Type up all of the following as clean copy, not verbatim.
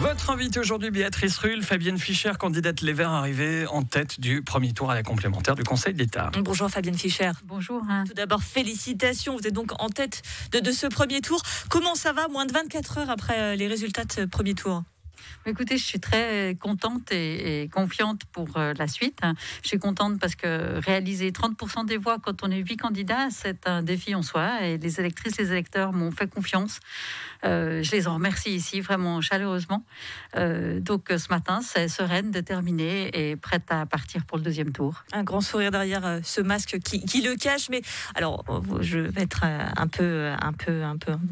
Votre invitée aujourd'hui, Béatrice Rulle, Fabienne Fischer, candidate Les Verts arrivée en tête du premier tour à la complémentaire du Conseil d'État. Bonjour Fabienne Fischer. Bonjour. Tout d'abord, félicitations, vous êtes donc en tête de ce premier tour. Comment ça va, moins de 24 heures après les résultats de ce premier tour ? Écoutez, je suis très contente et confiante pour la suite. Je suis contente parce que réaliser 30% des voix quand on est 8 candidats, c'est un défi en soi. Et les électrices, les électeurs m'ont fait confiance. Je les en remercie ici vraiment chaleureusement. Donc ce matin, c'est sereine, déterminée et prête à partir pour le deuxième tour. Un grand sourire derrière ce masque qui le cache. Mais alors, je vais être un peu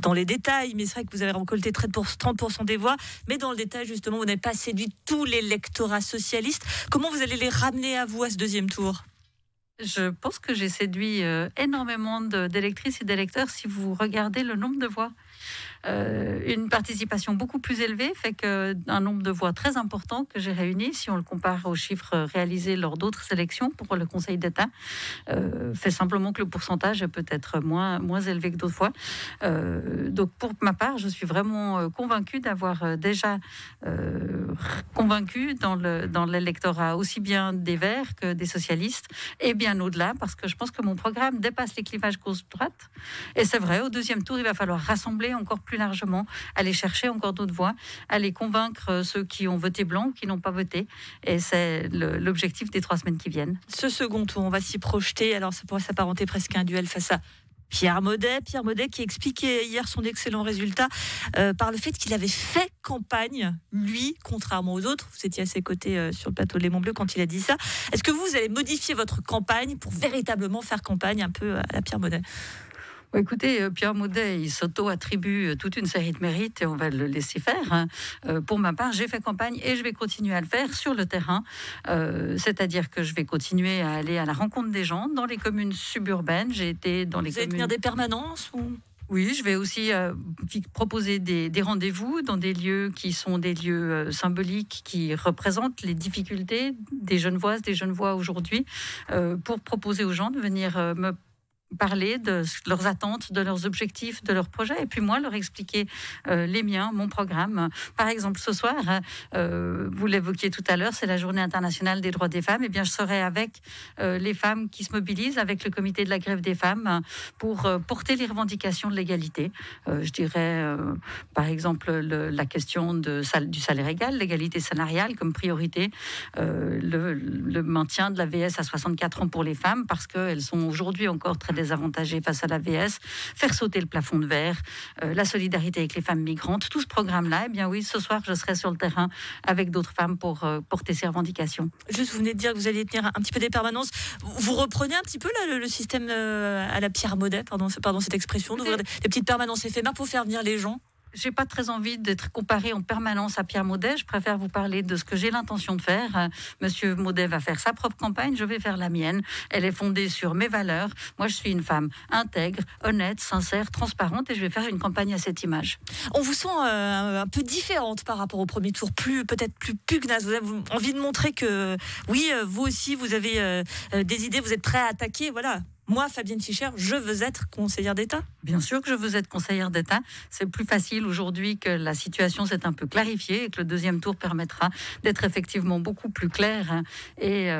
dans les détails. Mais c'est vrai que vous avez récolté 30% des voix. Mais dans le détail, justement, vous n'avez pas séduit tous les l'électorat socialiste. Comment vous allez les ramener à vous à ce deuxième tour ? Je pense que j'ai séduit énormément d'électrices et d'électeurs si vous regardez le nombre de voix. Une participation beaucoup plus élevée fait qu'un nombre de voix très important que j'ai réuni, si on le compare aux chiffres réalisés lors d'autres élections pour le Conseil d'État, fait simplement que le pourcentage est peut-être moins élevé que d'autres fois. Donc pour ma part, je suis vraiment convaincue d'avoir déjà convaincu dans l'électorat aussi bien des Verts que des socialistes et bien au-delà, parce que je pense que mon programme dépasse les clivages gauche-droite. Et c'est vrai, au deuxième tour, il va falloir rassembler encore plus largement, aller chercher encore d'autres voix, aller convaincre ceux qui ont voté blanc ou qui n'ont pas voté. Et c'est l'objectif des 3 semaines qui viennent. Ce second tour, on va s'y projeter. Alors ça pourrait s'apparenter presque à un duel face à Pierre Maudet qui expliquait hier son excellent résultat par le fait qu'il avait fait campagne, lui, contrairement aux autres. Vous étiez à ses côtés sur le plateau de Léman Bleu quand il a dit ça. Est-ce que vous allez modifier votre campagne pour véritablement faire campagne un peu à la Pierre Maudet ? Écoutez, Pierre Maudet, il s'auto-attribue toute une série de mérites et on va le laisser faire. Pour ma part, j'ai fait campagne et je vais continuer à le faire sur le terrain. C'est-à-dire que je vais continuer à aller à la rencontre des gens dans les communes suburbaines. J'ai été dans les communes... Vous allez tenir des permanences ou... Oui, je vais aussi proposer des rendez-vous dans des lieux qui sont des lieux symboliques qui représentent les difficultés des Genevoises, des Genevois aujourd'hui, pour proposer aux gens de venir me parler de leurs attentes, de leurs objectifs, de leurs projets, et puis moi leur expliquer les miens, mon programme. Par exemple, ce soir, vous l'évoquiez tout à l'heure, c'est la Journée internationale des droits des femmes. Eh bien, je serai avec les femmes qui se mobilisent, avec le comité de la grève des femmes, pour porter les revendications de l'égalité. Je dirais, par exemple, la question du salaire égal, l'égalité salariale comme priorité, le maintien de la VS à 64 ans pour les femmes, parce qu'elles sont aujourd'hui encore très désavantagées face à la VS, faire sauter le plafond de verre, la solidarité avec les femmes migrantes, tout ce programme-là, eh bien oui, ce soir, je serai sur le terrain avec d'autres femmes pour porter ces revendications. Juste, vous venez de dire que vous alliez tenir un petit peu des permanences. Vous reprenez un petit peu là, le système à la Pierre Maudet, pardon cette expression, d'ouvrir des petites permanences éphémères pour faire venir les gens? J'ai pas très envie d'être comparée en permanence à Pierre Maudet. Je préfère vous parler de ce que j'ai l'intention de faire. Monsieur Maudet va faire sa propre campagne, je vais faire la mienne. Elle est fondée sur mes valeurs. Moi, je suis une femme intègre, honnête, sincère, transparente, et je vais faire une campagne à cette image. On vous sent un peu différente par rapport au premier tour, peut-être plus pugnace. Vous avez envie de montrer que, oui, vous aussi, vous avez des idées, vous êtes prêt à attaquer, voilà. Moi, Fabienne Fischer, je veux être conseillère d'État. Bien sûr que je veux être conseillère d'État. C'est plus facile aujourd'hui que la situation s'est un peu clarifiée et que le deuxième tour permettra d'être effectivement beaucoup plus clair et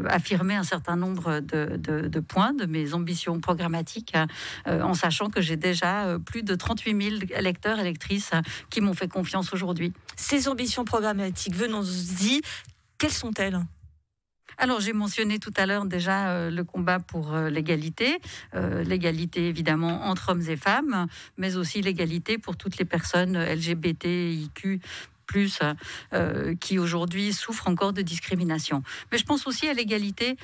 affirmer un certain nombre de points de mes ambitions programmatiques en sachant que j'ai déjà plus de 38 000 électeurs, électrices qui m'ont fait confiance aujourd'hui. Ces ambitions programmatiques, venons-y, quelles sont-elles ? Alors, j'ai mentionné tout à l'heure déjà le combat pour l'égalité. L'égalité, évidemment, entre hommes et femmes, mais aussi l'égalité pour toutes les personnes LGBTIQ+, qui aujourd'hui souffrent encore de discrimination. Mais je pense aussi à l'égalité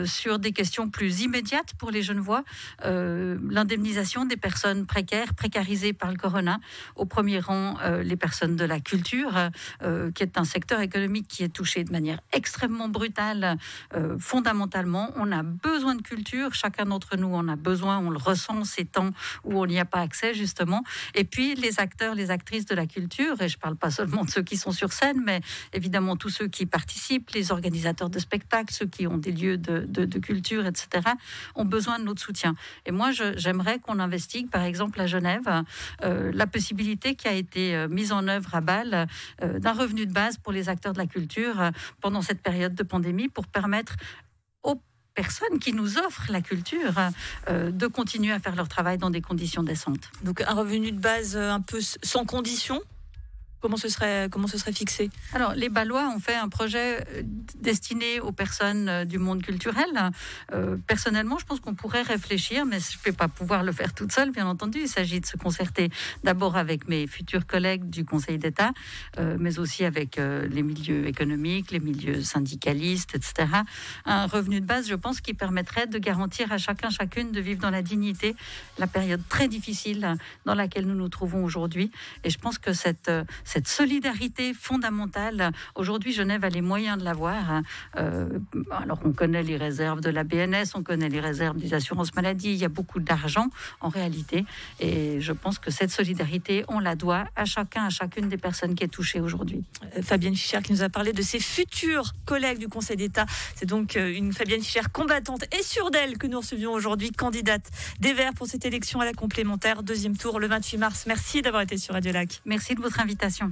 sur des questions plus immédiates pour les Genevois. L'indemnisation des personnes précaires, précarisées par le corona. Au premier rang, les personnes de la culture, qui est un secteur économique qui est touché de manière extrêmement brutale, fondamentalement. On a besoin de culture, chacun d'entre nous en a besoin, on le ressent ces temps où on n'y a pas accès, justement. Et puis, les acteurs, les actrices de la culture, et je ne parle pas seulement monde ceux qui sont sur scène, mais évidemment tous ceux qui participent, les organisateurs de spectacles, ceux qui ont des lieux de culture, etc., ont besoin de notre soutien. Et moi, j'aimerais qu'on investigue, par exemple à Genève, la possibilité qui a été mise en œuvre à Bâle d'un revenu de base pour les acteurs de la culture pendant cette période de pandémie, pour permettre aux personnes qui nous offrent la culture de continuer à faire leur travail dans des conditions décentes. Donc un revenu de base un peu sans condition. Comment ce serait fixé ? Alors, les Bâlois ont fait un projet destiné aux personnes du monde culturel. Personnellement, je pense qu'on pourrait réfléchir, mais je ne vais pas pouvoir le faire toute seule, bien entendu. Il s'agit de se concerter d'abord avec mes futurs collègues du Conseil d'État, mais aussi avec les milieux économiques, les milieux syndicalistes, etc. Un revenu de base, je pense, qui permettrait de garantir à chacune de vivre dans la dignité la période très difficile dans laquelle nous nous trouvons aujourd'hui. Et je pense que cette solidarité fondamentale, aujourd'hui, Genève a les moyens de l'avoir. Alors, on connaît les réserves de la BNS, on connaît les réserves des assurances maladie, il y a beaucoup d'argent en réalité. Et je pense que cette solidarité, on la doit à chacune des personnes qui est touchée aujourd'hui. Fabienne Fischer qui nous a parlé de ses futurs collègues du Conseil d'État. C'est donc une Fabienne Fischer combattante et sûre d'elle que nous recevions aujourd'hui, candidate des Verts pour cette élection à la complémentaire. Deuxième tour le 28 mars. Merci d'avoir été sur Radio Lac. Merci de votre invitation.